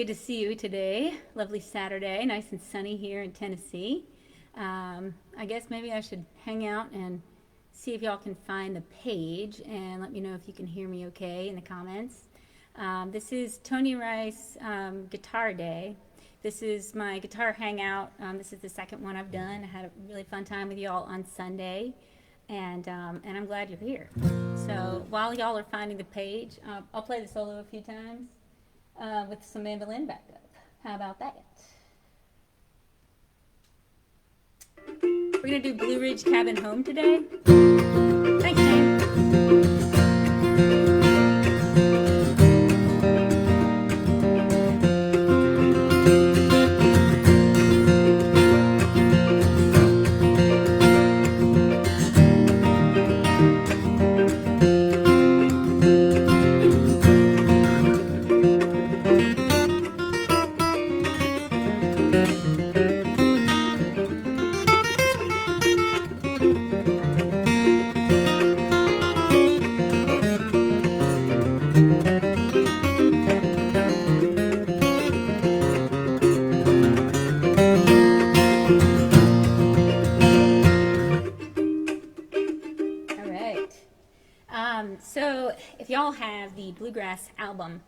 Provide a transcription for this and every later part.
good to see you today. Lovely Saturday, nice and sunny here in Tennessee. I guess maybe I should hang out and see if y'all can find the page and let me know if you can hear me okay in the comments. This is Tony Rice Guitar Day. This is my guitar hangout. This is the second one I've done. I had a really fun time with y'all on Sunday, and I'm glad you're here. So while y'all are finding the page, I'll play the solo a few times with some mandolin backup. How about that? We're gonna do Blue Ridge Cabin Home today. Thanks, Jane. So if y'all have the Bluegrass album,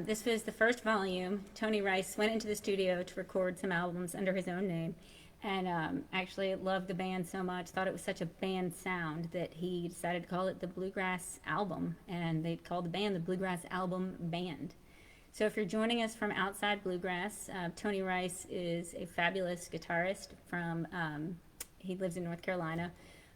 this was the first volume. Tony Rice went into the studio to record some albums under his own name, and actually loved the band so much, thought it was such a band sound that he decided to call it the Bluegrass Album, and they called the band the Bluegrass Album Band. So if you're joining us from outside Bluegrass, Tony Rice is a fabulous guitarist from, he lives in North Carolina,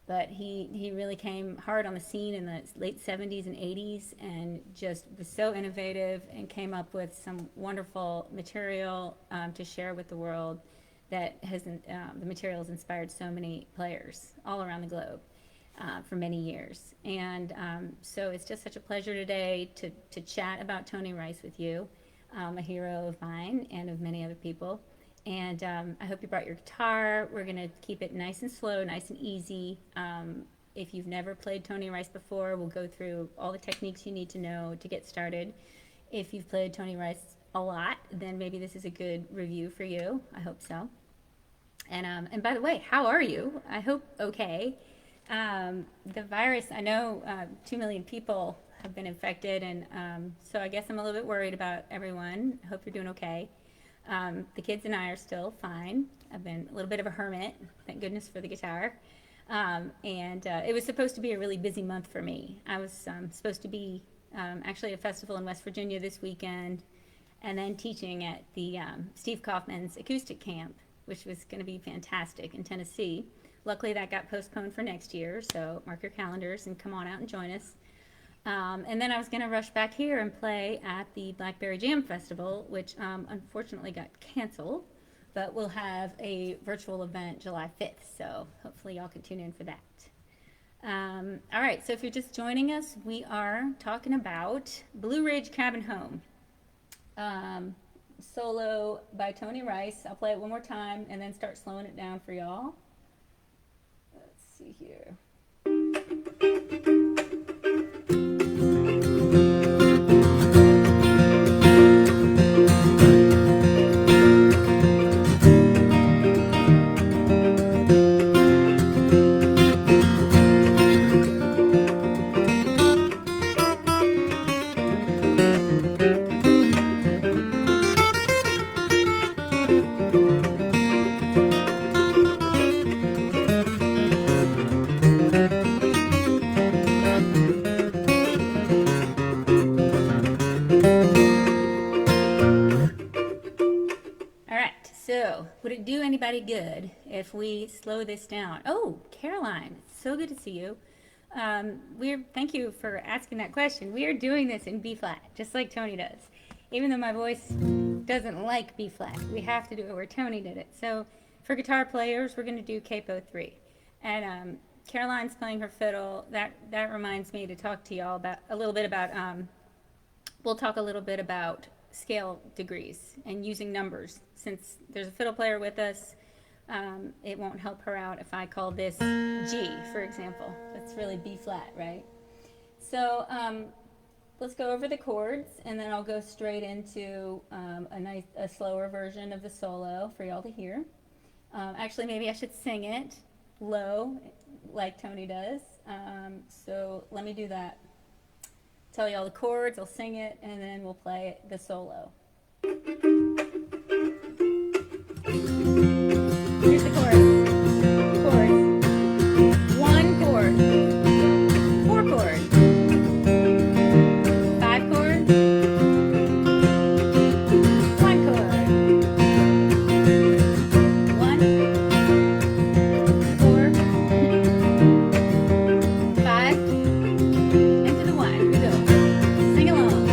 but he really came hard on the scene in the late 70s and 80s and just was so innovative and came up with some wonderful material to share with the world that has, the material has inspired so many players all around the globe for many years. And so it's just such a pleasure today to chat about Tony Rice with you, a hero of mine and of many other people. And I hope you brought your guitar. We're going to keep it nice and slow, nice and easy. If you've never played Tony Rice before, we'll go through all the techniques you need to know to get started. If you've played Tony Rice a lot, then maybe this is a good review for you. I hope so. And by the way, how are you? I hope okay. The virus, I know 2 million people have been infected, and so I guess I'm a little bit worried about everyone. I hope you're doing okay. The kids and I are still fine. I've been a little bit of a hermit, thank goodness for the guitar. And it was supposed to be a really busy month for me. I was supposed to be actually at a festival in West Virginia this weekend, and then teaching at the Steve Kaufman's acoustic camp, which was going to be fantastic in Tennessee. Luckily that got postponed for next year, so mark your calendars and come on out and join us. And then I was going to rush back here and play at the Blackberry Jam Festival, which unfortunately got canceled, but we'll have a virtual event July 5th, so hopefully y'all can tune in for that. All right, so if you're just joining us, we are talking about Blue Ridge Cabin Home, solo by Tony Rice. I'll play it one more time and then start slowing it down for y'all. Let's see here. Would it do anybody good if we slow this down? Oh, Caroline, it's so good to see you. Thank you for asking that question. We are doing this in B flat, just like Tony does. Even though my voice doesn't like B flat, we have to do it where Tony did it. So for guitar players, we're going to do capo 3. And Caroline's playing her fiddle. That reminds me to talk to y'all about a little bit about. We'll talk a little bit about scale degrees and using numbers. Since there's a fiddle player with us, it won't help her out if I call this G, for example. That's really B flat, right? So let's go over the chords, and then I'll go straight into a slower version of the solo for y'all to hear. Actually, maybe I should sing it low, like Tony does. So let me do that. Tell y'all the chords, I'll sing it, and then we'll play the solo. Here's the chorus. Chords. 1 chord. 4 chords. 5 chords. 1 chord. 1, 4, 5. Into the 1. Here we go. Sing along.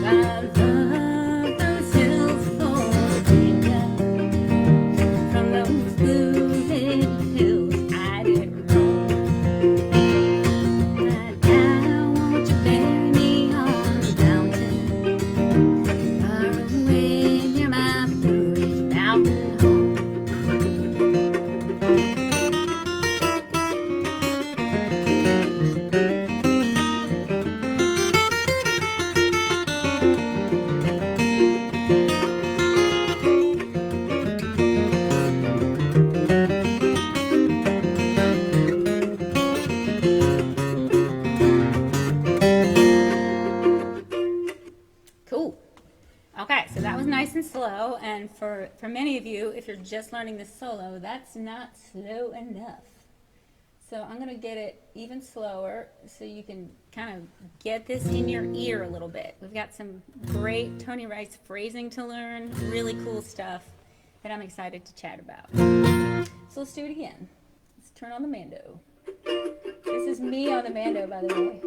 I love those hills for Virginia. From those blue hills I did roam. And now won't you bury me on the mountain, far away near my Blue Ridge mountain home. Cool. Okay, so that was nice and slow, and for many of you, if you're just learning this solo, that's not slow enough. So I'm going to get it even slower so you can kind of get this in your ear a little bit. We've got some great Tony Rice phrasing to learn, really cool stuff that I'm excited to chat about. So let's do it again. Let's turn on the mando. This is me on the mando, by the way.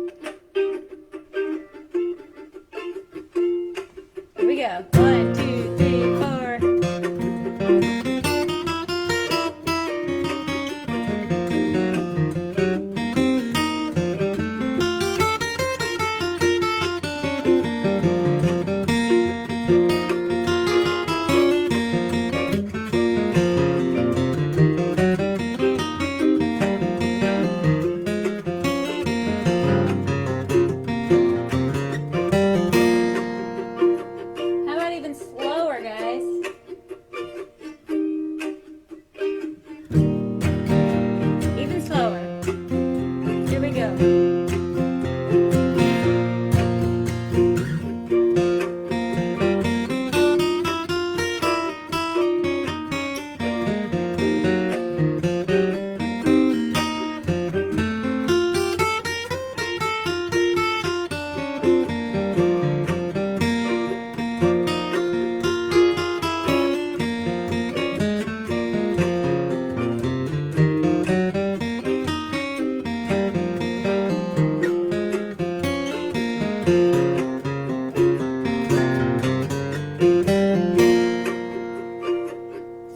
Here we go. 1, 2, 3, 4. How about even slower, guys? Even slower. Here we go.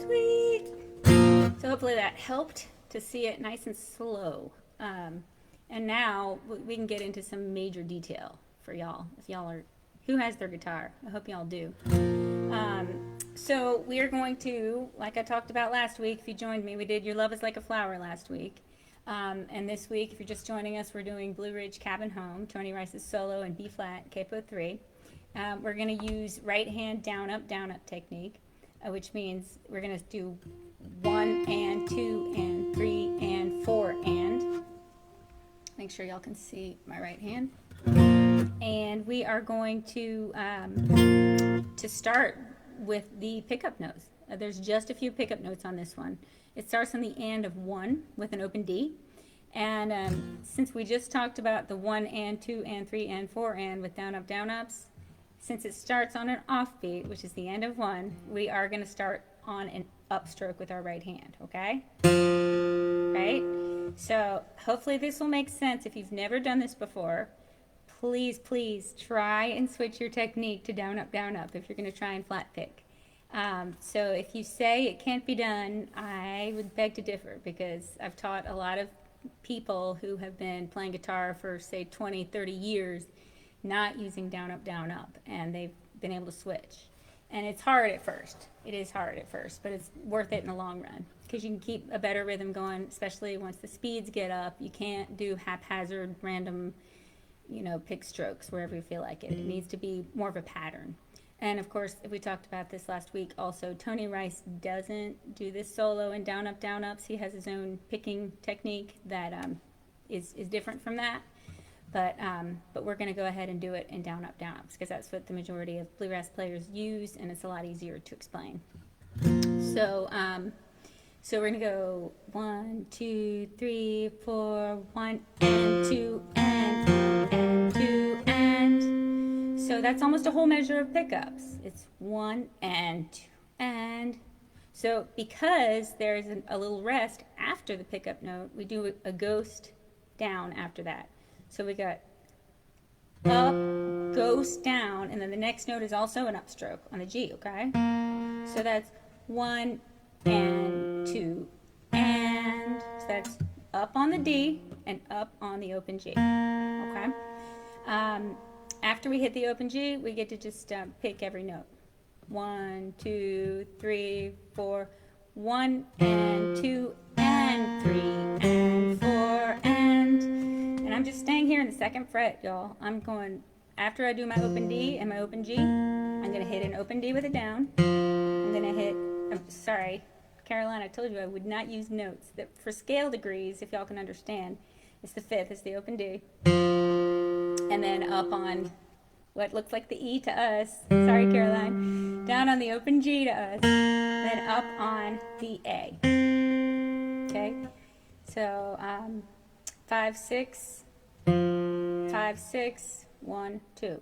Sweet. So hopefully that helped to see it nice and slow. And now we can get into some major detail for y'all. If y'all are, who has their guitar? I hope y'all do. So we are going to, like I talked about last week, if you joined me, we did Your Love is Like a Flower last week. And this week, if you're just joining us, we're doing Blue Ridge Cabin Home, Tony Rice's solo in B flat, capo 3. We're going to use right hand down up technique, which means we're going to do 1 and 2 and 3 and 4 and. Make sure y'all can see my right hand. And we are going to start with the pickup notes. There's just a few pickup notes on this one. It starts on the and of 1 with an open D. And since we just talked about the 1 and 2 and 3 and 4 and with down ups, since it starts on an offbeat, which is the end of 1, we are going to start on an upstroke with our right hand, okay? Right? So hopefully this will make sense. If you've never done this before, please try and switch your technique to down up if you're going to try and flat pick. So if you say it can't be done, I would beg to differ, because I've taught a lot of people who have been playing guitar for, say, 20, 30 years, not using down up, and they've been able to switch. And it's hard at first. It is hard at first, but it's worth it in the long run, because you can keep a better rhythm going, especially once the speeds get up. You can't do haphazard, random, you know, pick strokes wherever you feel like it. It needs to be more of a pattern. And of course, we talked about this last week also, Tony Rice doesn't do this solo in down, ups. He has his own picking technique that is different from that. But we're going to go ahead and do it in down, ups, because that's what the majority of bluegrass players use, and it's a lot easier to explain. So, so we're going to go 1, 2, 3, 4, 1 and 2 and 2 and. So that's almost a whole measure of pickups. It's 1 and 2 and. So because there's a little rest after the pickup note, we do a ghost down after that. So we got up, ghost down, and then the next note is also an upstroke on the G, okay? So that's 1 and 2 and. So that's up on the D and up on the open G, okay? After we hit the open G, we get to just pick every note. 1, 2, 3, 4, 1 and 2 and 3 and 4 and I'm just staying here in the 2nd fret, y'all. I'm going, after I do my open D and my open G, I'm going to hit an open D with a down. I'm going to hit, I'm sorry, Caroline, I told you I would not use notes. That for scale degrees, if y'all can understand, it's the 5th, it's the open D. And then up on what looks like the E to us, sorry Caroline, down on the open G to us, and then up on the A. Okay, so 5, 6, 5, 6, 1, 2.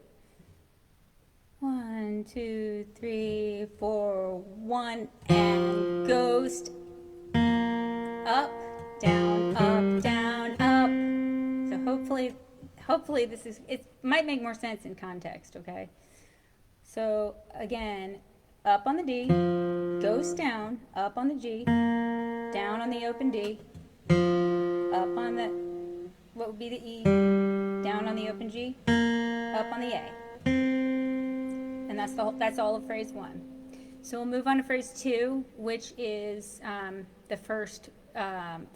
1, 2, 3, 4, 1, and ghost up, down, up, down, up. So hopefully this is, it might make more sense in context, okay? So again, up on the D, ghost down, up on the G, down on the open D, up on the, what would be the E, down on the open G, up on the A. And that's all of phrase 1. So we'll move on to phrase 2, which is the first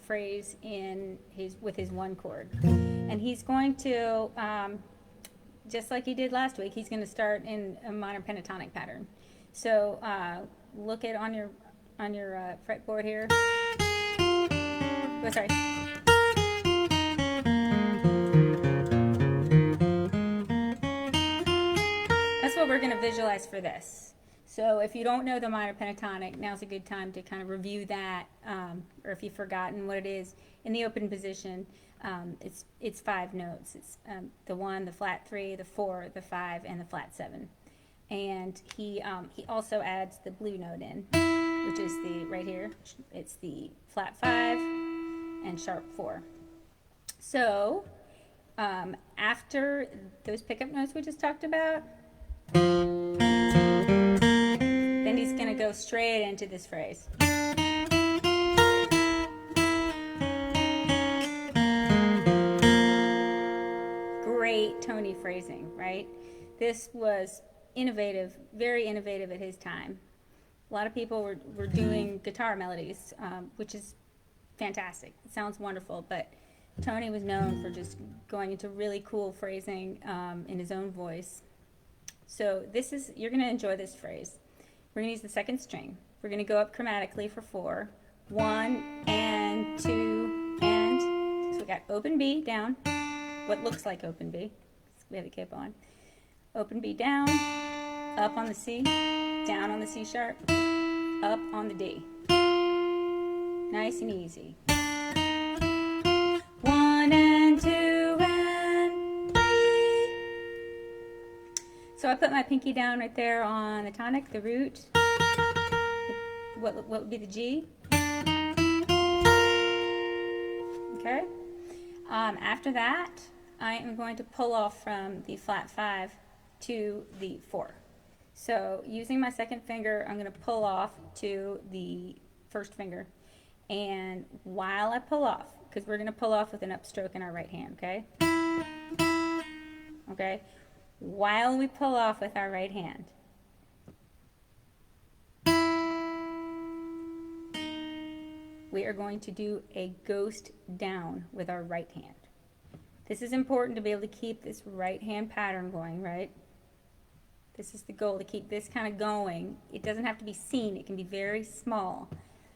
phrase in with his 1 chord. And he's going to, just like he did last week, he's going to start in a minor pentatonic pattern. So look at on your fretboard here. Oh, sorry. That's what we're going to visualize for this. So if you don't know the minor pentatonic, now's a good time to kind of review that, or if you've forgotten what it is. In the open position, it's 5 notes. It's the 1, the flat 3, the 4, the 5, and the flat 7. And he also adds the blue note in, which is the right here. It's the flat 5 and sharp 4. So after those pickup notes we just talked about, then he's going to go straight into this phrase. Great Tony phrasing, right? This was innovative, very innovative at his time. A lot of people were doing guitar melodies, which is fantastic. It sounds wonderful, but Tony was known for just going into really cool phrasing in his own voice. So you're going to enjoy this phrase. We're going to use the 2nd string. We're going to go up chromatically for 4. 1 and 2 and. So we got open B down, what looks like open B. We have the capo on. Open B down, up on the C, down on the C sharp, up on the D. Nice and easy. 1 and 2 and 3. So I put my pinky down right there on the tonic, the root. What would be the G? Okay. After that, I am going to pull off from the flat 5 to the 4. So using my 2nd finger, I'm going to pull off to the 1st finger. And while I pull off, because we're going to pull off with an upstroke in our right hand, okay? Okay? While we pull off with our right hand, we are going to do a ghost down with our right hand. This is important to be able to keep this right hand pattern going, right? This is the goal, to keep this kind of going. It doesn't have to be seen, it can be very small,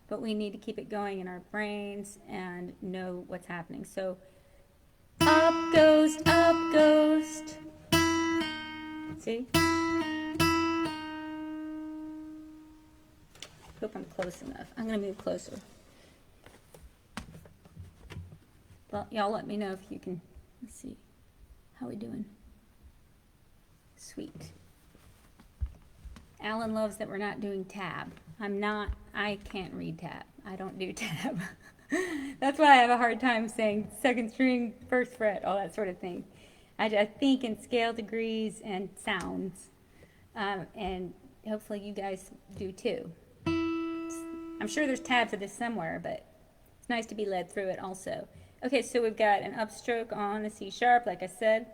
but we need to keep it going in our brains and know what's happening. So, up, ghost, up, ghost. See? Hope I'm close enough. I'm going to move closer. Well, y'all let me know if you can. Let's see. How we doing? Sweet. Alan loves that we're not doing tab. I can't read tab. I don't do tab. That's why I have a hard time saying second string, first fret, all that sort of thing. I think in scale degrees and sounds. And hopefully you guys do too. I'm sure there's tabs of this somewhere, but it's nice to be led through it also. Okay, so we've got an upstroke on the C sharp, like I said.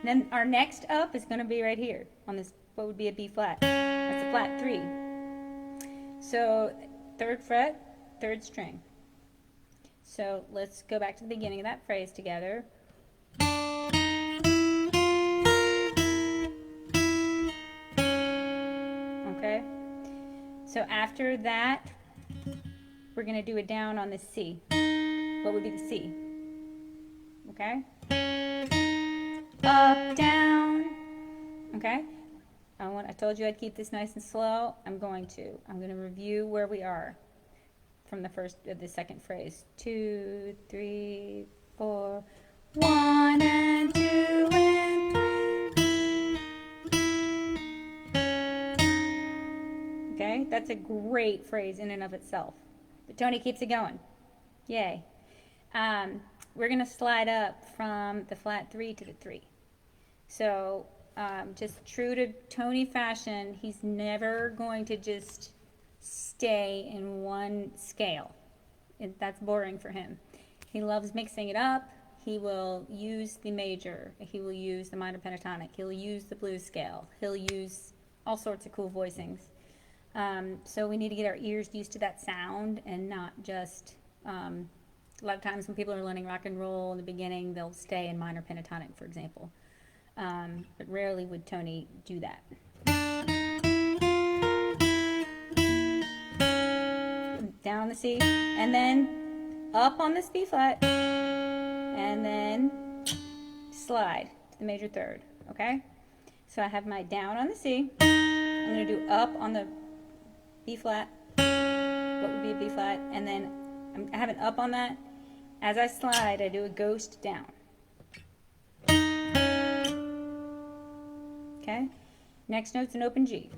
Then our next up is going to be right here on this, what would be a B flat. That's a flat 3. So 3rd fret, 3rd string. So let's go back to the beginning of that phrase together. Okay? So after that, we're going to do a down on the C. What would be the C? Okay? Up, down. Okay? I told you I'd keep this nice and slow. I'm going to review where we are from the second phrase. 2, 3, 4. 1 and 2 and 3. Okay? That's a great phrase in and of itself. But Tony keeps it going. Yay. We're going to slide up from the flat 3 to the 3. So just true to Tony fashion, he's never going to just stay in one scale. That's boring for him. He loves mixing it up. He will use the major. He will use the minor pentatonic. He'll use the blues scale. He'll use all sorts of cool voicings. So we need to get our ears used to that sound and not just, a lot of times when people are learning rock and roll in the beginning, they'll stay in minor pentatonic, for example. But rarely would Tony do that. Down on the C, and then up on this B flat, and then slide to the major 3rd, okay? So I have my down on the C. I'm going to do up on the B flat, what would be a B flat, and then I have an up on that. As I slide, I do a ghost down. Okay? Next note's an open G.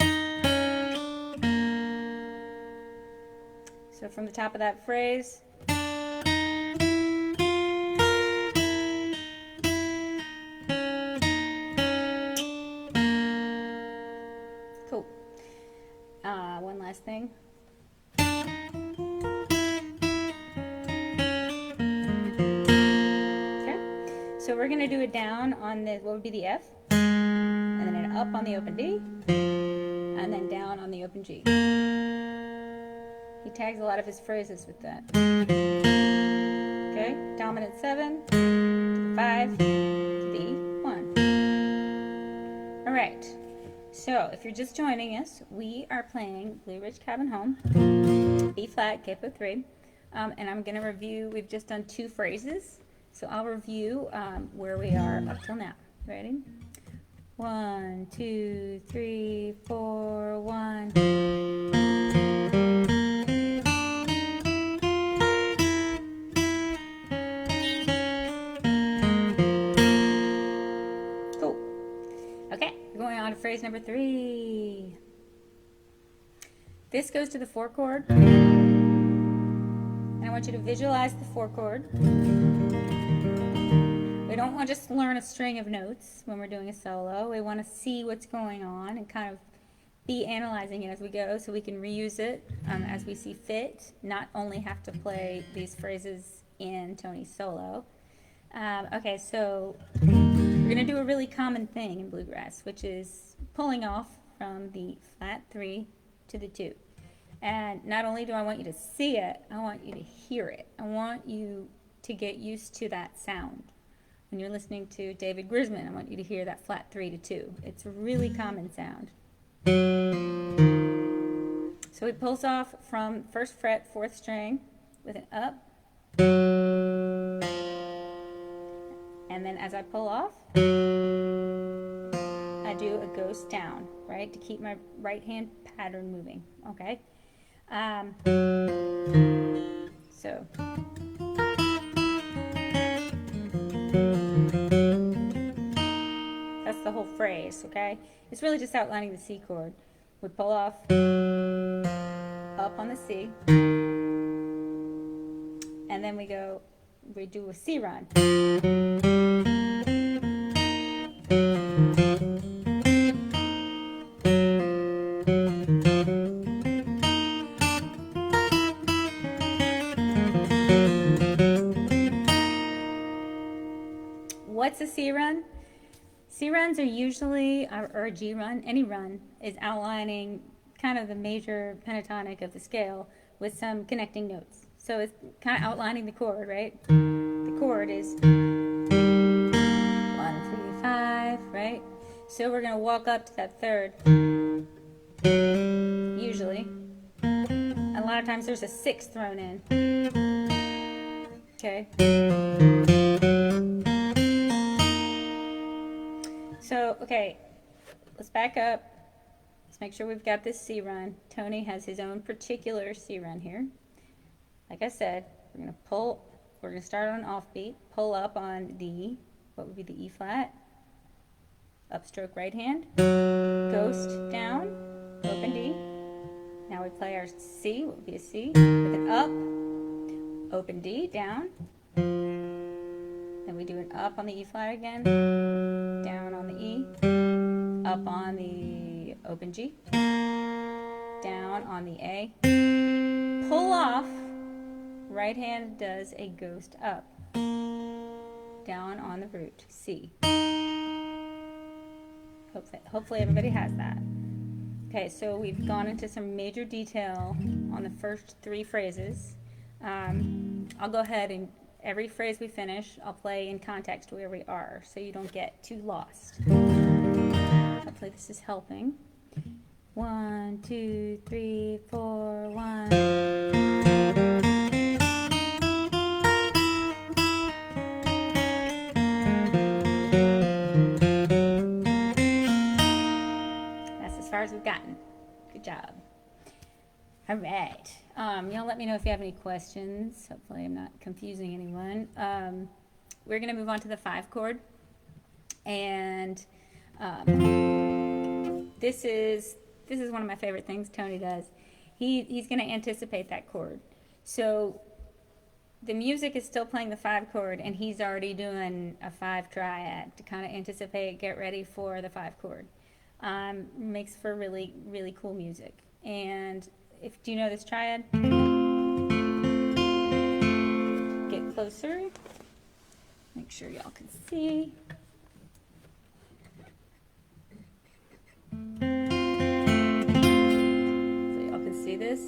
So from the top of that phrase, cool. One last thing. So we're going to do it down on the, what would be the F, and then an up on the open D, and then down on the open G. He tags a lot of his phrases with that. Okay, dominant 7, to the 5, to the 1. All right, so if you're just joining us, we are playing Blue Ridge Cabin Home, B flat, capo 3, and I'm going to review, we've just done 2 phrases. So I'll review where we are up till now. Ready? 1, 2, 3, 4, 1. Cool. Okay, going on to phrase number 3. This goes to the 4 chord. And I want you to visualize the 4 chord. We don't want to just learn a string of notes when we're doing a solo. We want to see what's going on and kind of be analyzing it as we go so we can reuse it as we see fit, not only have to play these phrases in Tony's solo. Okay, so we're going to do a really common thing in bluegrass, which is pulling off from the flat 3 to the 2. And not only do I want you to see it, I want you to hear it. I want you to get used to that sound. When you're listening to David Grisman, I want you to hear that flat 3 to 2. It's a really common sound. So he pulls off from 1st fret, 4th string with an up. And then as I pull off, I do a ghost down, right, to keep my right hand pattern moving, okay? So that's the whole phrase, okay? It's really just outlining the C chord. We pull off, up on the C, and then we do a C run. What's a C run? C runs are usually, or a G run, any run, is outlining kind of the major pentatonic of the scale with some connecting notes. So it's kind of outlining the chord, right? The chord is 1, 3, 5, right? So we're going to walk up to that 3rd, usually. A lot of times there's a 6th thrown in. Okay. So, okay, let's back up. Let's make sure we've got this C run. Tony has his own particular C run here. Like I said, we're going to start on offbeat, pull up on the, what would be the E flat, upstroke right hand, ghost down, open D. Now we play our C, what would be a C, with an up, open D, down. Then we do an up on the E flat again, down on the E, up on the open G, down on the A, pull off, right hand does a ghost up, down on the root, C. Hopefully everybody has that. Okay, so we've gone into some major detail on the first 3 phrases. I'll go ahead and every phrase we finish, I'll play in context where we are, so you don't get too lost. Hopefully this is helping. 1, 2, 3, 4, 1. That's as far as we've gotten. Good job. All right. Y'all let me know if you have any questions. Hopefully I'm not confusing anyone. We're going to move on to the 5 chord. And this is one of my favorite things Tony does. He's going to anticipate that chord. So the music is still playing the 5 chord, and he's already doing a 5 triad to kind of anticipate, get ready for the 5 chord. Makes for really, really cool music. And do you know this triad? Get closer. Make sure y'all can see. So y'all can see this.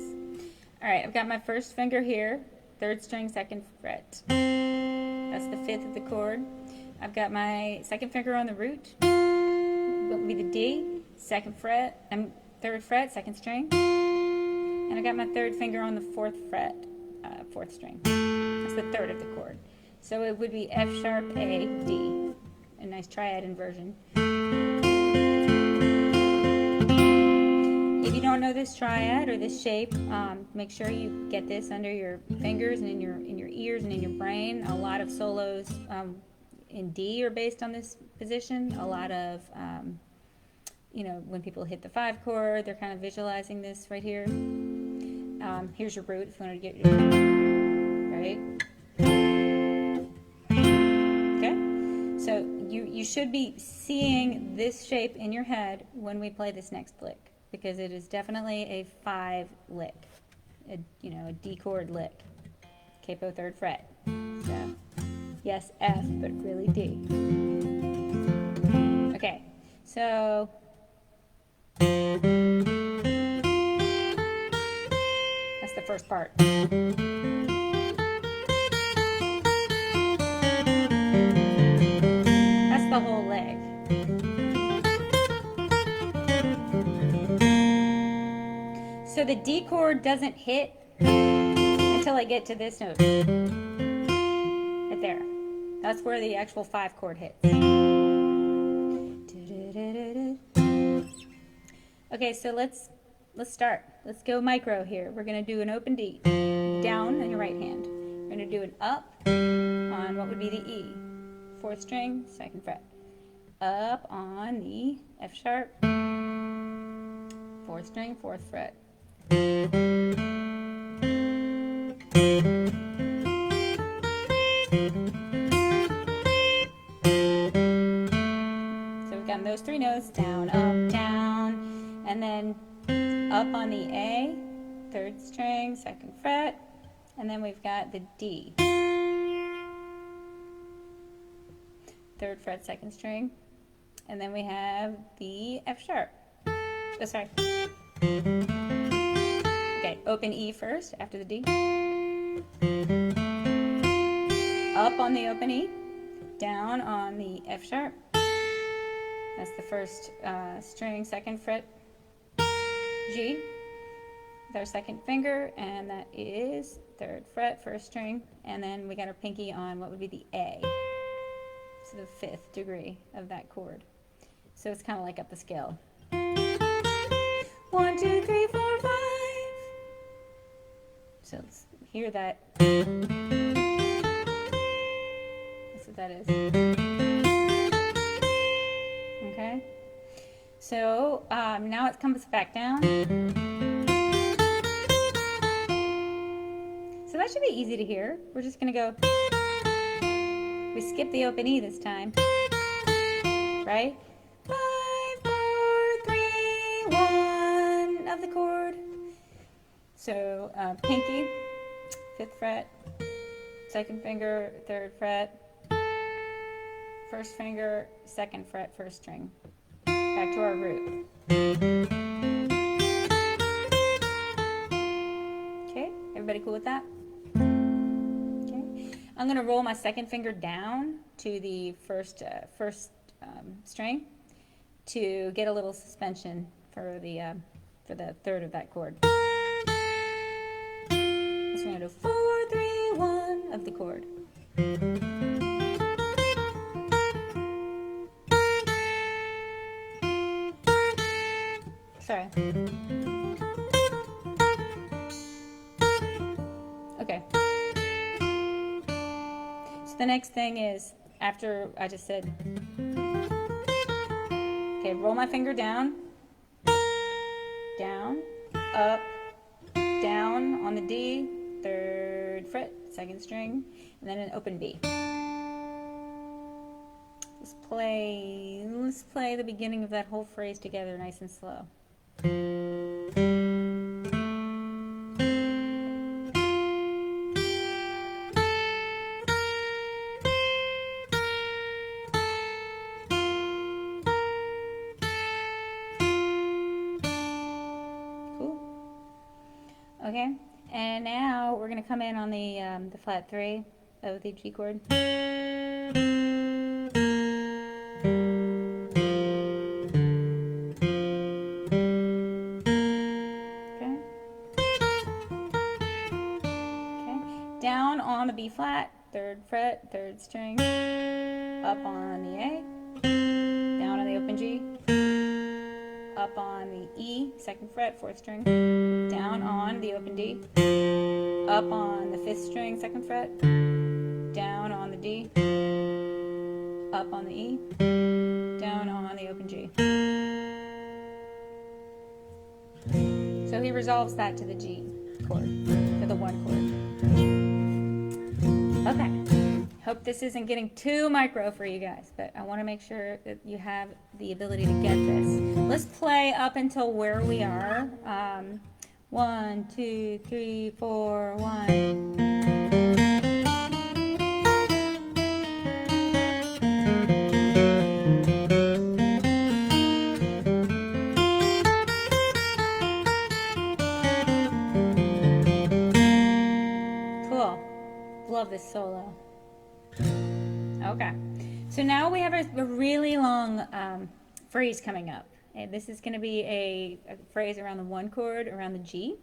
All right, I've got my first finger here, 3rd string, 2nd fret. That's the 5th of the chord. I've got my 2nd finger on the root. What would be the D, 2nd fret, 3rd fret, 2nd string. And I got my 3rd finger on the 4th fret, 4th string. That's the 3rd of the chord. So it would be F sharp, A, D. A nice triad inversion. If you don't know this triad or this shape, make sure you get this under your fingers and in your ears and in your brain. A lot of solos in D are based on this position. A lot of when people hit the 5 chord, they're kind of visualizing this right here. Here's your root if you want to get your right. Okay, so you should be seeing this shape in your head when we play this next lick, because it is definitely a 5 lick, a D chord lick, capo 3rd fret. So yes, F, but really D. Okay, so that's the first part. So the D chord doesn't hit until I get to this note. Right there. That's where the actual 5 chord hits. Okay, so let's start. Let's go micro here. We're going to do an open D, down on your right hand. We're going to do an up on what would be the E, 4th string, 2nd fret. Up on the F sharp, 4th string, 4th fret. So we've got those 3 notes, down, up, down, and then up on the A, 3rd string, 2nd fret, and then we've got the D, 3rd fret, 2nd string, and then we have the F sharp. Oh, sorry. Okay, open E first after the D. Up on the open E, down on the F sharp. That's the 1st string, 2nd fret, G with our 2nd finger, and that is 3rd fret, 1st string, and then we got our pinky on what would be the A, so the 5th degree of that chord. So it's kind of like up the scale. 1, 2, 3, 4, 5. So let's hear that. That's what that is. Okay. So now it comes back down. So that should be easy to hear. We're just going to go. We skip the open E this time. Right? 5, 4, 3, 1 of the chord. So pinky, 5th fret, 2nd finger, 3rd fret, 1st finger, 2nd fret, 1st string. Back to our root. Okay, everybody cool with that? Okay, I'm going to roll my 2nd finger down to the first string to get a little suspension for the 3rd of that chord. So we're going to do 4, 3, 1 of the chord. Sorry. Okay. So the next thing is, after I just said, okay, roll my finger down, down, up, down on the D, 3rd fret, 2nd string, and then an open B. Let's play the beginning of that whole phrase together nice and slow. Okay, and now we're going to come in on the flat 3 of the G chord. Okay. Okay. Down on the B flat, 3rd fret, 3rd string, up on the A, down on the open G, up on the E, 2nd fret, 4th string, down on the open D, up on the 5th string, 2nd fret, down on the D, up on the E, down on the open G. So he resolves that to the G chord, to the 1 chord. Okay. Hope this isn't getting too micro for you guys, but I want to make sure that you have the ability to get this. Let's play up until where we are. 1, 2, 3, 4, 1. Cool. Love this solo. Okay, so now we have a really long phrase coming up, And this is going to be a phrase around the 1 chord, around the G.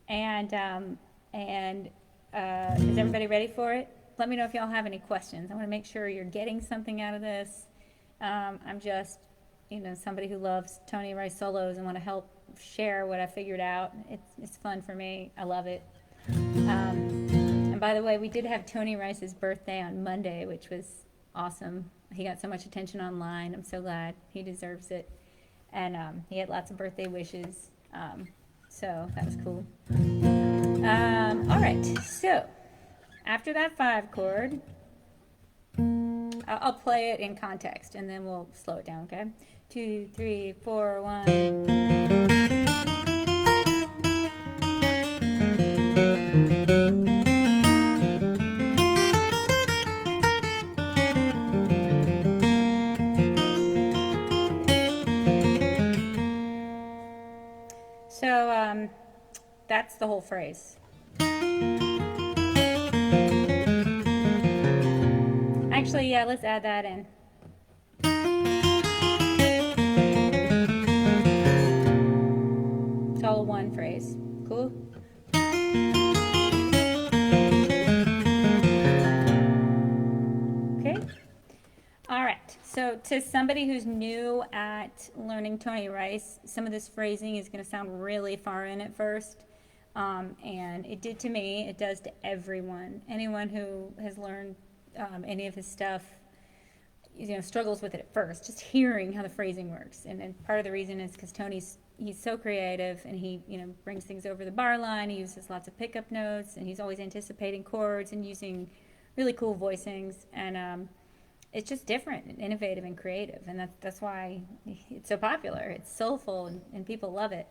And is everybody ready for it? Let me know if y'all have any questions. I want to make sure you're getting something out of this. I'm just, somebody who loves Tony Rice solos and want to help share what I figured out. It's fun for me. I love it. And by the way, we did have Tony Rice's birthday on Monday, which was awesome. He got so much attention online. I'm so glad. He deserves it. And he had lots of birthday wishes. So that was cool. All right, so after that 5 chord, I'll play it in context and then we'll slow it down, okay? 2, 3, 4, 1. So that's the whole phrase. Actually, yeah, let's add that in. It's all one phrase. Cool? Okay. All right. So to somebody who's new at learning Tony Rice, some of this phrasing is going to sound really foreign at first. And it did to me. It does to everyone. Anyone who has learned any of his stuff, struggles with it at first, just hearing how the phrasing works. And part of the reason is because he's so creative, and he brings things over the bar line. He uses lots of pickup notes, and he's always anticipating chords and using really cool voicings. And it's just different and innovative and creative, and that's why it's so popular. It's soulful, and people love it.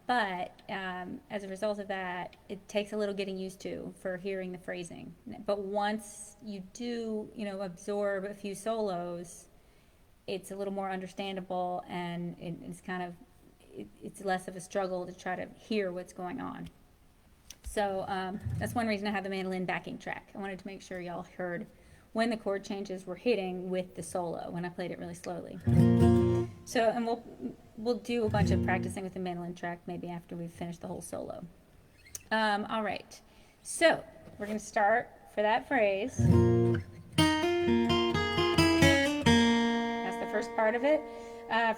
But as a result of that, it takes a little getting used to for hearing the phrasing. But once you do, absorb a few solos, it's a little more understandable, and it's less of a struggle to try to hear what's going on. So that's one reason I have the mandolin backing track. I wanted to make sure y'all heard when the chord changes were hitting with the solo when I played it really slowly. So, and we'll do a bunch of practicing with the mandolin track maybe after we've finished the whole solo. All right, so we're going to start for that phrase. That's the first part of it.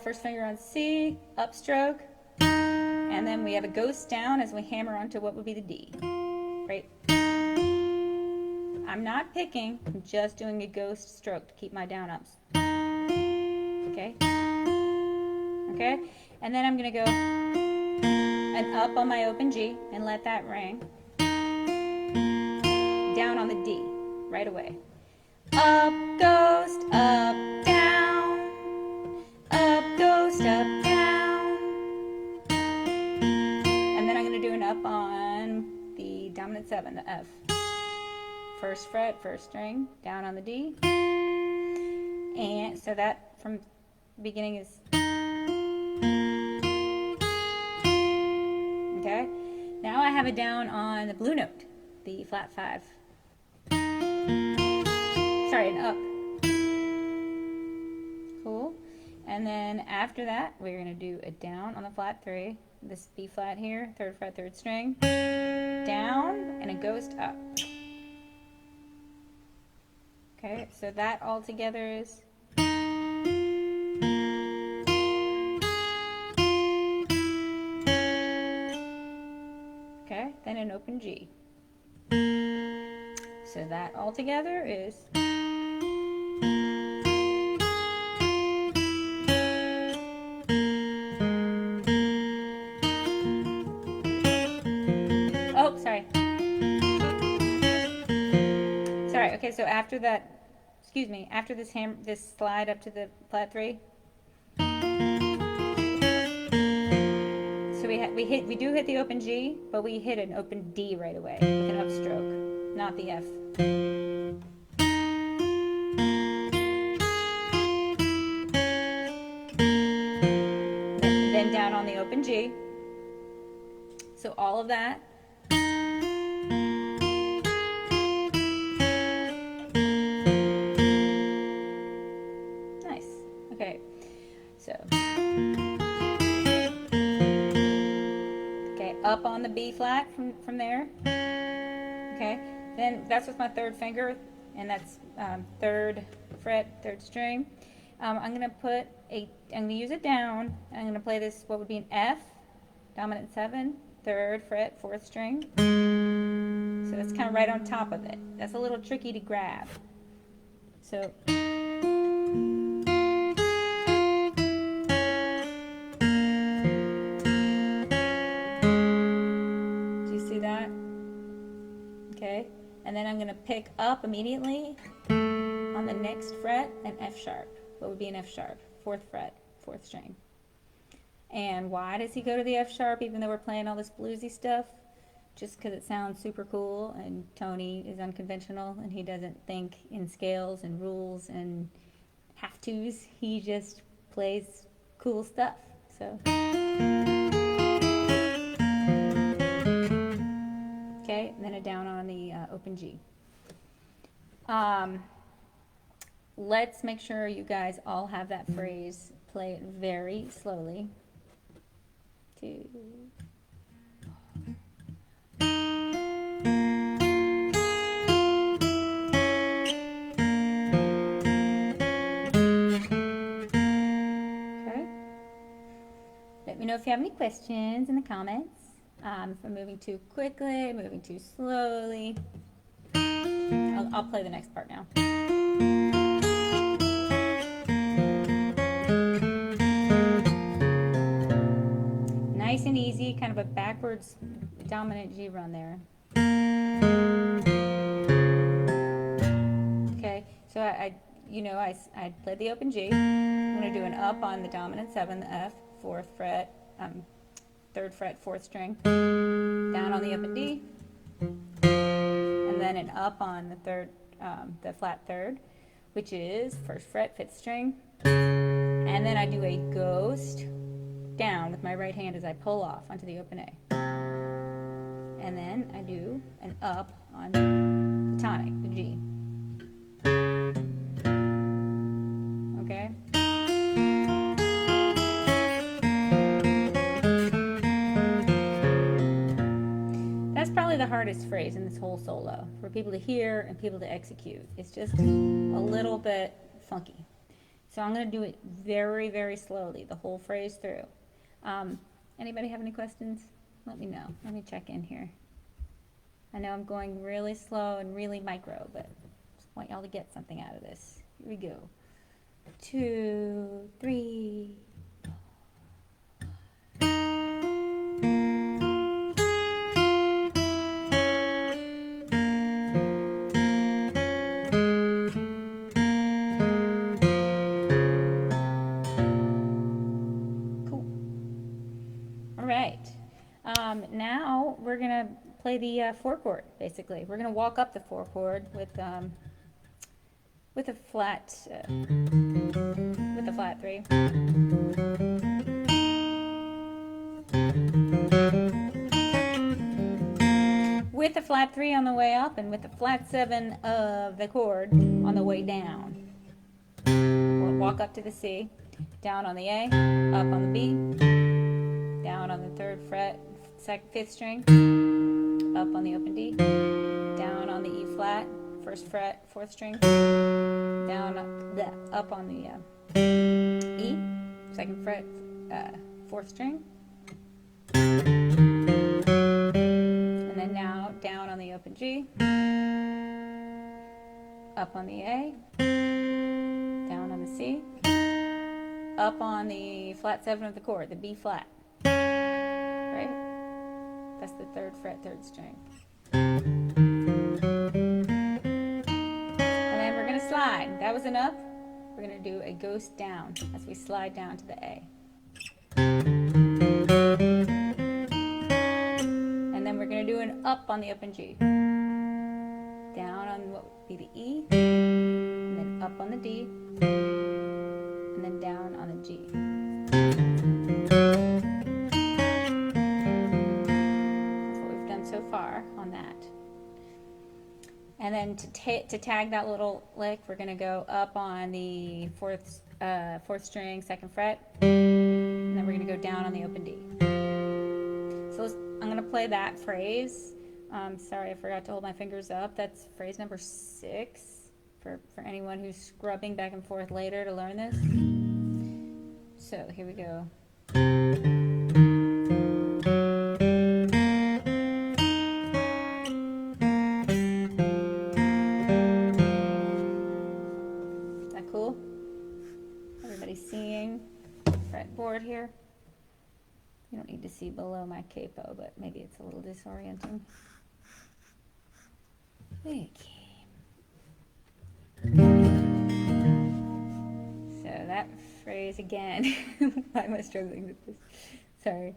First finger on C, upstroke, and then we have a ghost down as we hammer onto what would be the D. Right? I'm not picking, I'm just doing a ghost stroke to keep my down ups. Okay? Okay? And then I'm going to go an up on my open G and let that ring. Down on the D right away. Up, ghost, up, down. Up, ghost, up, down. And then I'm going to do an up on the dominant 7, the F. First fret, first string, down on the D. And so that from the beginning is. Okay. Now I have it down on the blue note, the flat 5. Sorry, an up. Cool. And then after that, we're going to do a down on the flat 3. This B flat here, 3rd fret, 3rd string. Down and a ghost up. Okay, so that all together is. Okay, then an open G. So that all together is. Oh, sorry. Sorry, okay, so after that, after this this slide up to the flat 3. So we do hit the open G, but we hit an open D right away with an upstroke, not the F. Then down on the open G. So all of that. Nice. Okay. So B flat from there. Okay, then that's with my third finger, and that's third fret, third string. I'm gonna use it down. I'm gonna play this, what would be an F, dominant 7, third fret, fourth string. So that's kind of right on top of it. That's a little tricky to grab. So. Okay, and then I'm going to pick up immediately on the next fret an F sharp. What would be an F sharp? Fourth fret, fourth string. And why does he go to the F sharp even though we're playing all this bluesy stuff? Just because it sounds super cool, and Tony is unconventional and he doesn't think in scales and rules and have-tos. He just plays cool stuff. So. Okay, and then a down on the open G. Let's make sure you guys all have that phrase. Play it very slowly. 2. Okay. Let me know if you have any questions in the comments. If I'm moving too quickly, moving too slowly. I'll play the next part now. Nice and easy, kind of a backwards dominant G run there. Okay, so I played the open G. I'm going to do an up on the dominant 7, the F, 4th fret, 3rd fret, 4th string, down on the open D, and then an up on the flat 3rd, which is 1st fret, 5th string, and then I do a ghost down with my right hand as I pull off onto the open A, and then I do an up on the tonic, the G. Okay. The hardest phrase in this whole solo for people to hear and people to execute. It's just a little bit funky. So I'm going to do it very, very slowly, the whole phrase through. Anybody have any questions? Let me know. Let me check in here. I know I'm going really slow and really micro, but I just want y'all to get something out of this. Here we go. 2, 3. Now we're going to play the 4 chord, basically. We're going to walk up the 4 chord with a flat 3. With the flat 3 on the way up and with the flat 7 of the chord on the way down. We'll walk up to the C, down on the A, up on the B, down on the 3rd fret, 5th string, up on the open D, down on the E flat, 1st fret, 4th string, down up on the E, 2nd fret, 4th string, and then now down on the open G, up on the A, down on the C, up on the flat 7 of the chord, the B flat. Right? That's the 3rd fret, 3rd string. And then we're going to slide. That was an up. We're going to do a ghost down as we slide down to the A. And then we're going to do an up on the open G. Down on what would be the E. And then up on the D. And then down on the G. So far on that. And then to tag that little lick, we're going to go up on the 4th string, 2nd fret, and then we're going to go down on the open D. So I'm I'm gonna play that phrase. Sorry, I forgot to hold my fingers up. That's phrase number 6 for anyone who's scrubbing back and forth later to learn this. So here we go. Is that cool? Everybody's seeing fretboard here. You don't need to see below my capo, but maybe it's a little disorienting. Okay. So that phrase again. Why am I struggling with this? Sorry.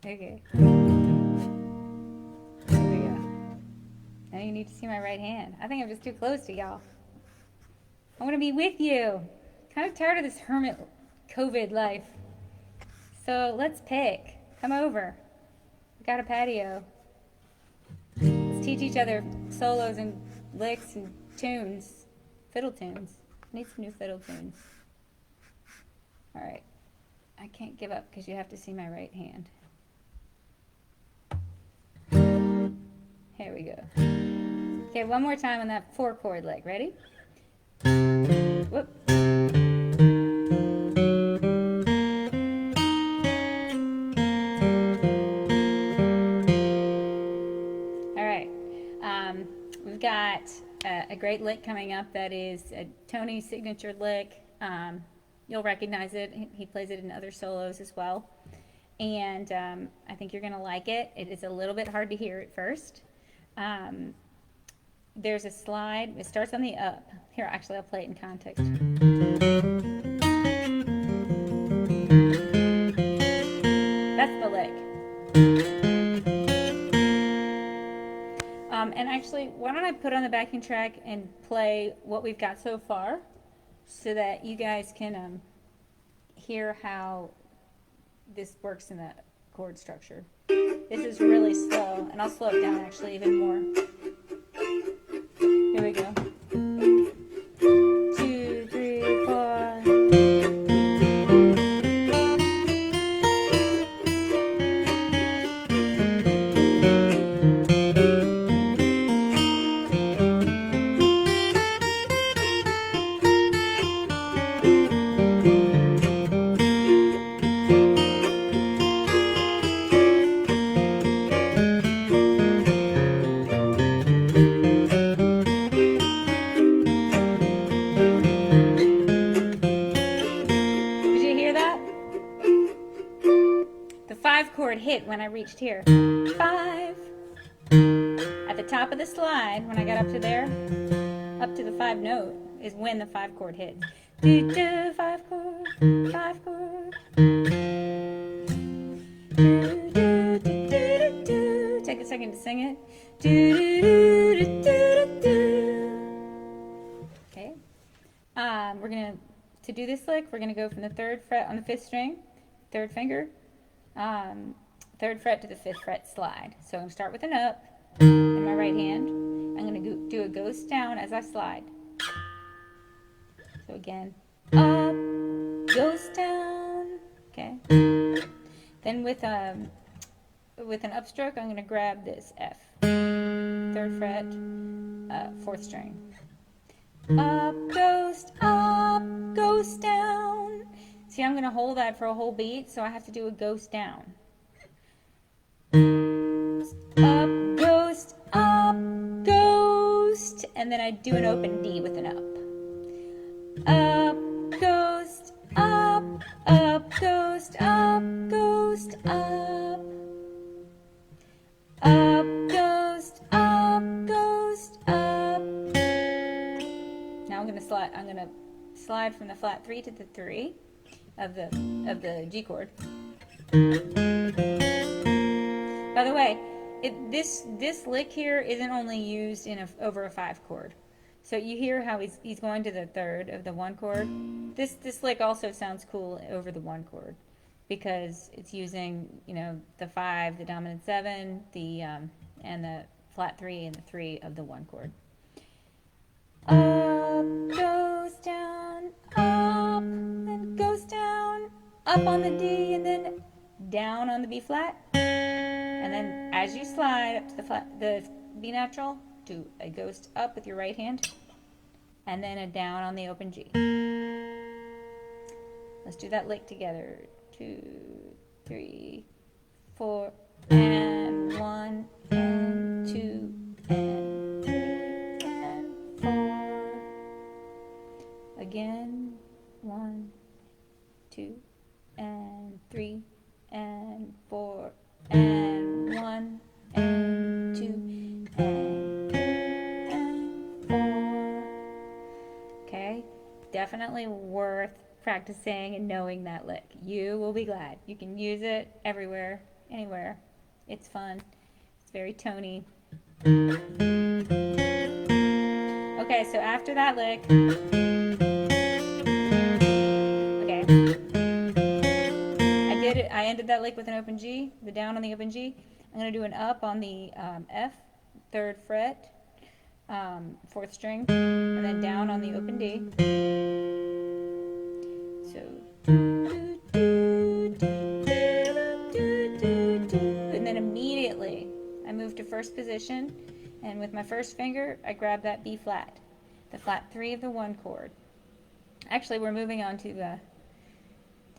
Okay. There we go. Now you need to see my right hand. I think I'm just too close to y'all. I want to be with you. Kind of tired of this hermit COVID life. So let's pick. Come over. We got a patio. Let's teach each other solos and licks and tunes. Fiddle tunes. I need some new fiddle tunes. All right. I can't give up because you have to see my right hand. Here we go. Okay, one more time on that 4-chord lick. Ready? Whoop. We've got a great lick coming up that is Tony's signature lick. You'll recognize it. He plays it in other solos as well. And I think you're going to like it. It is a little bit hard to hear at first. There's a slide. It starts on the up. Here, actually, I'll play it in context. That's the lick. And actually, why don't I put on the backing track and play what we've got so far so that you guys can hear how this works in the chord structure. This is really slow, and I'll slow it down actually even more. Here we go. 2, 3, 4. Hit when I reached here. 5. At the top of the slide, when I got up to there, up to the 5 note, is when the 5 chord hits. 5 chord, 5 chord. Take a second to sing it. Okay. We're gonna do this lick. We're gonna go from the 3rd fret on the 5th string, 3rd finger. 3rd fret to the 5th fret slide. So I'm going to start with an up in my right hand. I'm going to do a ghost down as I slide. So again, up, ghost down. Okay. Then with an upstroke, I'm going to grab this F. 3rd fret, 4th string. Up, ghost down. See, I'm going to hold that for a whole beat, so I have to do a ghost down. Up, ghost, and then I do an open D with an up. Up, ghost, up, ghost, up, ghost, up. Up, ghost, up. Now I'm going to slide from the flat 3 to the 3. Of the G chord. By the way, this lick here isn't only used in over a 5 chord. So you hear how he's going to the 3rd of the 1 chord. This lick also sounds cool over the 1 chord because it's using the 5, the dominant 7, and the flat 3 and the 3 of the 1 chord. Up, goes down, up, then goes down, up on the D, and then down on the B flat. And then as you slide up to the B natural, do a ghost up with your right hand, and then a down on the open G. Let's do that lick together. 2, 3, 4, and 1, and 2, and 3, and 4. Again, 1, 2, and 3, and 4, and 1, and 2, and 3, and 4. Okay, definitely worth practicing and knowing that lick. You will be glad. You can use it everywhere, anywhere. It's fun. It's very tony. Okay, so after that lick, okay, I ended that lick with an open G, the down on the open G. I'm going to do an up on the F, 3rd fret, 4th string, and then down on the open D. So, and then immediately I move to first position, and with my first finger I grab that B flat, the flat 3 of the 1 chord. Actually, we're moving on to the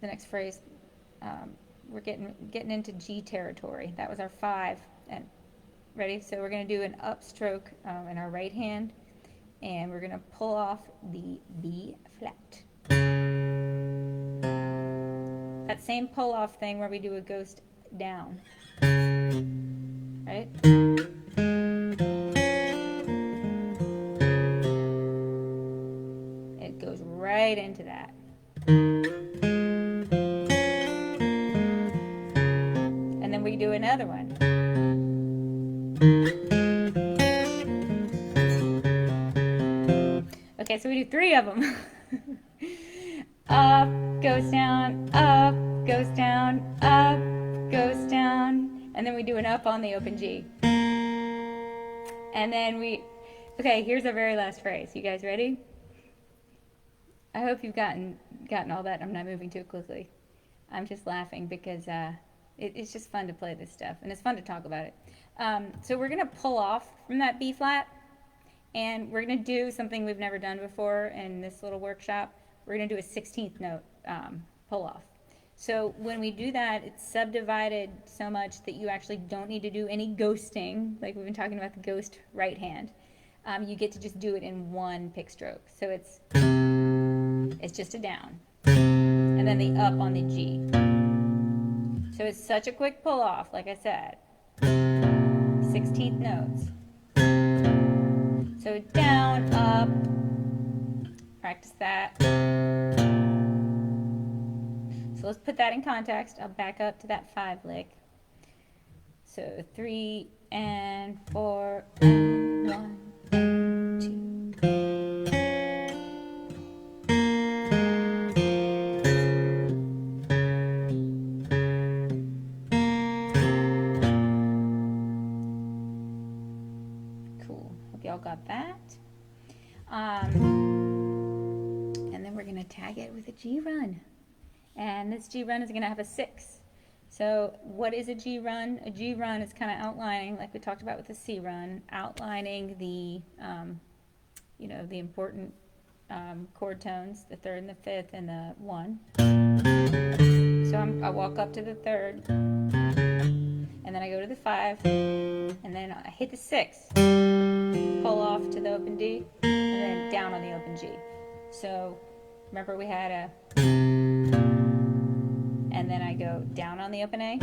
next phrase. We're getting into G territory. That was our 5. And ready? So we're going to do an upstroke in our right hand, and we're going to pull off the B flat. That same pull off thing where we do a ghost down. Right? It goes right into that. And then we do another one. Okay, so we do 3 of them. Up, goes down, up, goes down, up, goes down, and then we do an up on the open G. And then okay, here's our very last phrase. You guys ready? I hope you've gotten all that. I'm not moving too quickly. I'm just laughing because it's just fun to play this stuff, and it's fun to talk about it. So we're going to pull off from that B flat, and we're going to do something we've never done before in this little workshop. We're going to do a 16th note pull off. So when we do that, it's subdivided so much that you actually don't need to do any ghosting, like we've been talking about the ghost right hand. You get to just do it in 1 pick stroke. So it's just a down, and then the up on the G. So it's such a quick pull off, like I said. 16th notes. So down, up, practice that. So let's put that in context. I'll back up to that 5 lick. So 3 and 4 and 1 and 2. Cool. Hope y'all got that. And then we're going to tag it with a G run. And this G run is going to have a 6. So what is a G run? A G run is kind of outlining, like we talked about with the C run, outlining the, the important chord tones, the 3rd and the 5th and the 1. So I walk up to the 3rd, and then I go to the 5, and then I hit the 6, pull off to the open D, and then down on the open G. So remember we had a, and then I go down on the open A,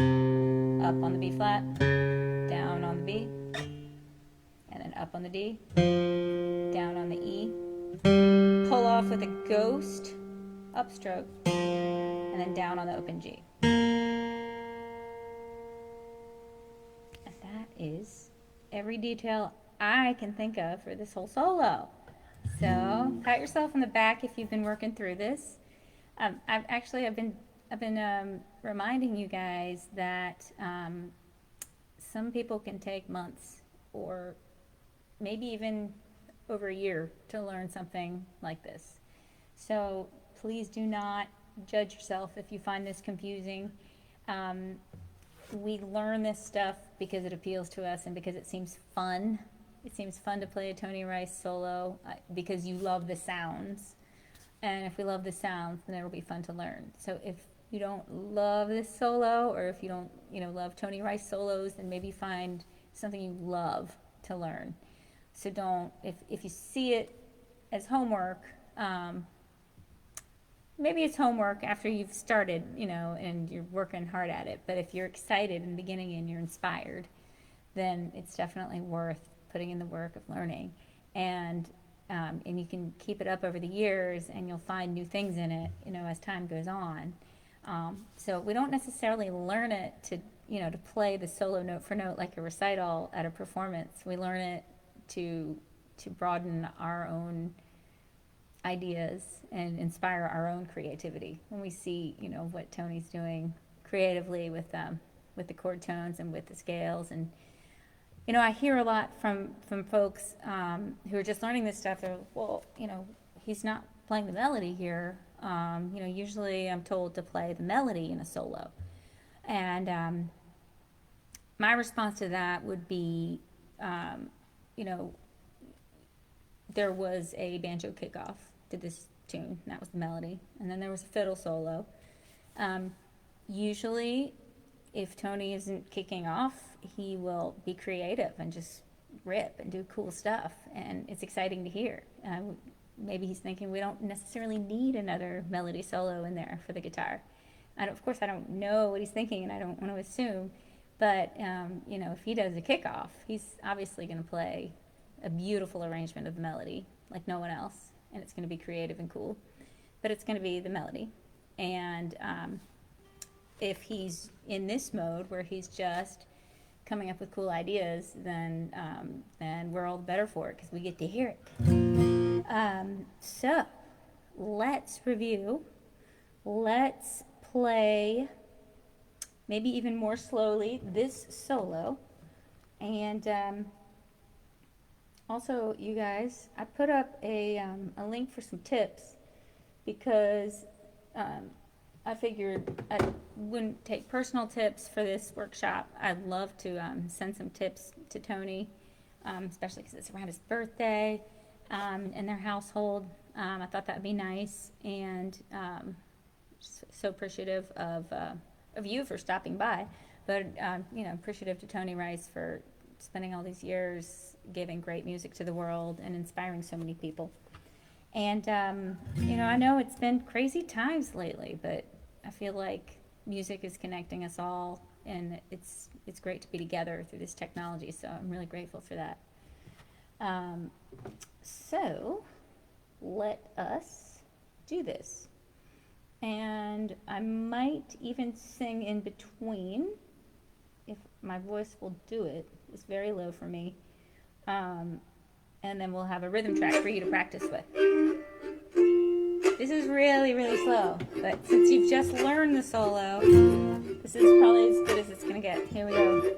up on the B flat, down on the B, and then up on the D, down on the E, pull off with a ghost, upstroke, and then down on the open G. And that is every detail I can think of for this whole solo. So pat yourself on the back if you've been working through this. I've been reminding you guys that some people can take months or maybe even over a year to learn something like this. So please do not judge yourself if you find this confusing. we learn this stuff because it appeals to us and because it seems fun. It seems fun to play a Tony Rice solo because you love the sounds. And if we love the sounds, then it'll be fun to learn. So if you don't love this solo, or if you don't, love Tony Rice solos, then maybe find something you love to learn. So don't, if you see it as homework, maybe it's homework after you've started, and you're working hard at it. But if you're excited in the beginning and you're inspired, then it's definitely worth putting in the work of learning. And you can keep it up over the years, and you'll find new things in it, as time goes on. So we don't necessarily learn it to play the solo note for note like a recital at a performance. We learn it to broaden our own ideas and inspire our own creativity. When we see, what Tony's doing creatively with the chord tones and with the scales. And, I hear a lot from folks who are just learning this stuff. They're, well, he's not playing the melody here. Usually I'm told to play the melody in a solo. And my response to that would be, there was a banjo kickoff to this tune, and that was the melody. And then there was a fiddle solo. Usually, if Tony isn't kicking off, he will be creative and just rip and do cool stuff. And it's exciting to hear. Maybe he's thinking we don't necessarily need another melody solo in there for the guitar. Of course, I don't know what he's thinking, and I don't want to assume. But, if he does a kickoff, he's obviously going to play a beautiful arrangement of the melody like no one else. And it's going to be creative and cool. But it's going to be the melody. And if he's in this mode where he's just coming up with cool ideas, then we're all the better for it because we get to hear it. So let's review. Let's play maybe even more slowly this solo. And also, you guys, I put up a link for some tips because I figured I wouldn't take personal tips for this workshop. I'd love to send some tips to Tony, especially because it's around his birthday in their household. I thought that would be nice, and so appreciative of you for stopping by, but appreciative to Tony Rice for spending all these years giving great music to the world and inspiring so many people. And I know it's been crazy times lately, but I feel like music is connecting us all, and it's great to be together through this technology, so I'm really grateful for that. So let us do this. And I might even sing in between if my voice will do it. It's very low for me. And then we'll have a rhythm track for you to practice with. This is really, really slow, but since you've just learned the solo, this is probably as good as it's going to get. Here we go.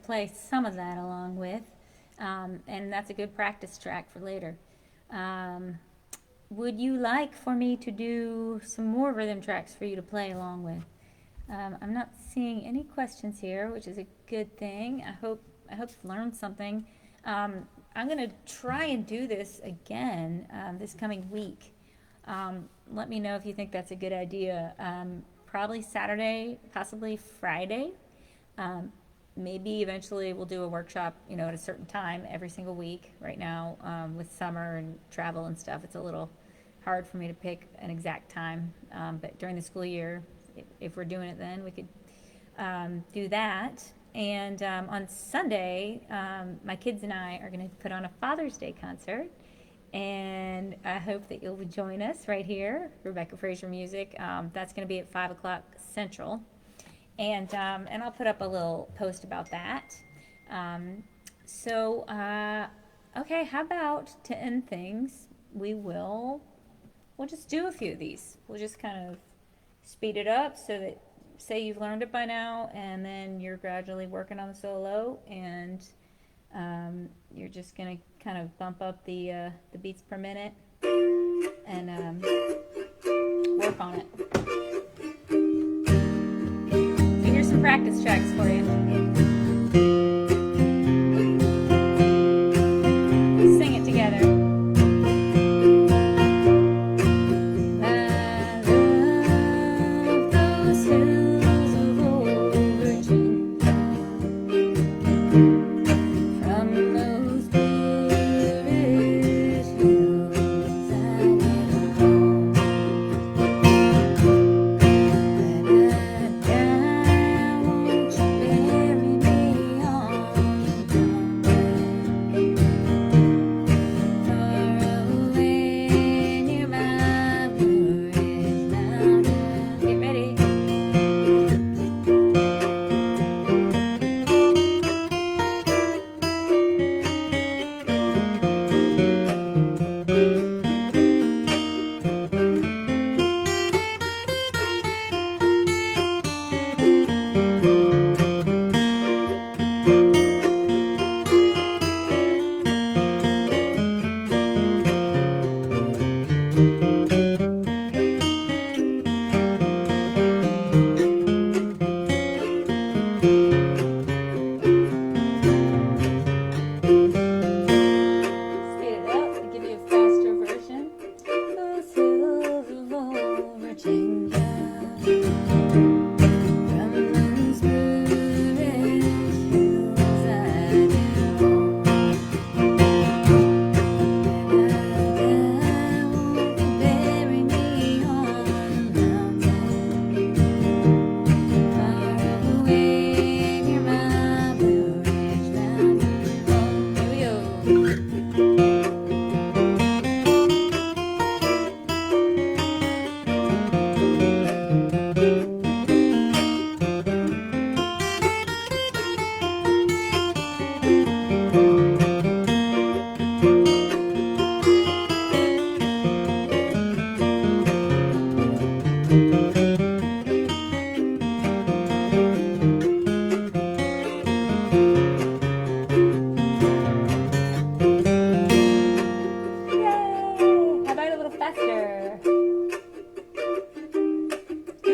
play some of that along with, and that's a good practice track for later. Would you like for me to do some more rhythm tracks for you to play along with? I'm not seeing any questions here, which is a good thing. I hope you've learned something. I'm going to try and do this again this coming week. Let me know if you think that's a good idea. Probably Saturday, possibly Friday. Maybe eventually we'll do a workshop, at a certain time every single week. Right now, with summer and travel and stuff, it's a little hard for me to pick an exact time. But during the school year, if we're doing it then, we could do that. And on Sunday, my kids and I are going to put on a Father's Day concert. And I hope that you'll join us right here, Rebecca Frazier Music. That's going to be at 5 o'clock Central. And I'll put up a little post about that. Okay, how about to end things, we'll just do a few of these. We'll just kind of speed it up so that, say you've learned it by now, and then you're gradually working on the solo, and you're just going to kind of bump up the beats per minute and work on it. Here's some practice tracks for you. Sing it together. I love those hills of old Virginia, from those Bluegrass hills I never home.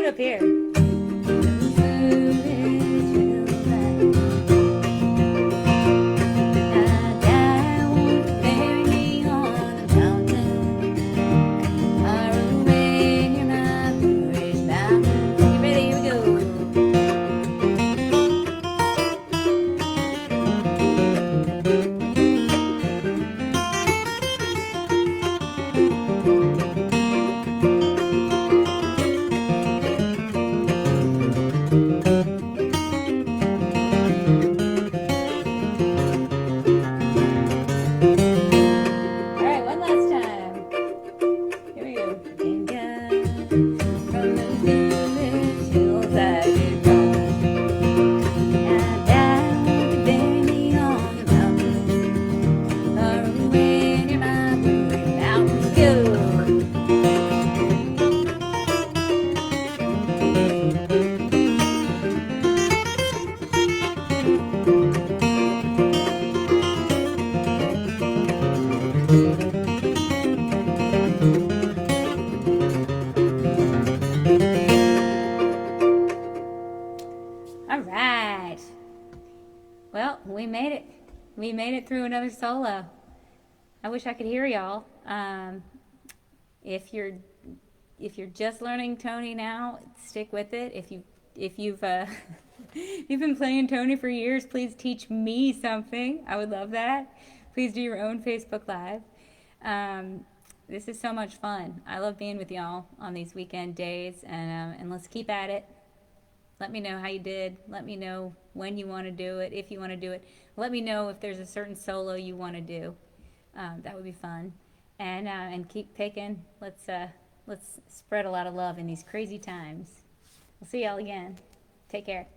Up here. we made it through another solo. I wish I could hear y'all. If you're just learning Tony now, stick with it. If you've you've been playing Tony for years, please teach me something. I would love that. Please do your own Facebook Live. This is so much fun. I love being with y'all on these weekend days, and let's keep at it. Let me know how you did. Let me know when you want to do it, if you want to do it. Let me know if there's a certain solo you want to do. That would be fun. And keep picking. Let's spread a lot of love in these crazy times. We'll see y'all again. Take care.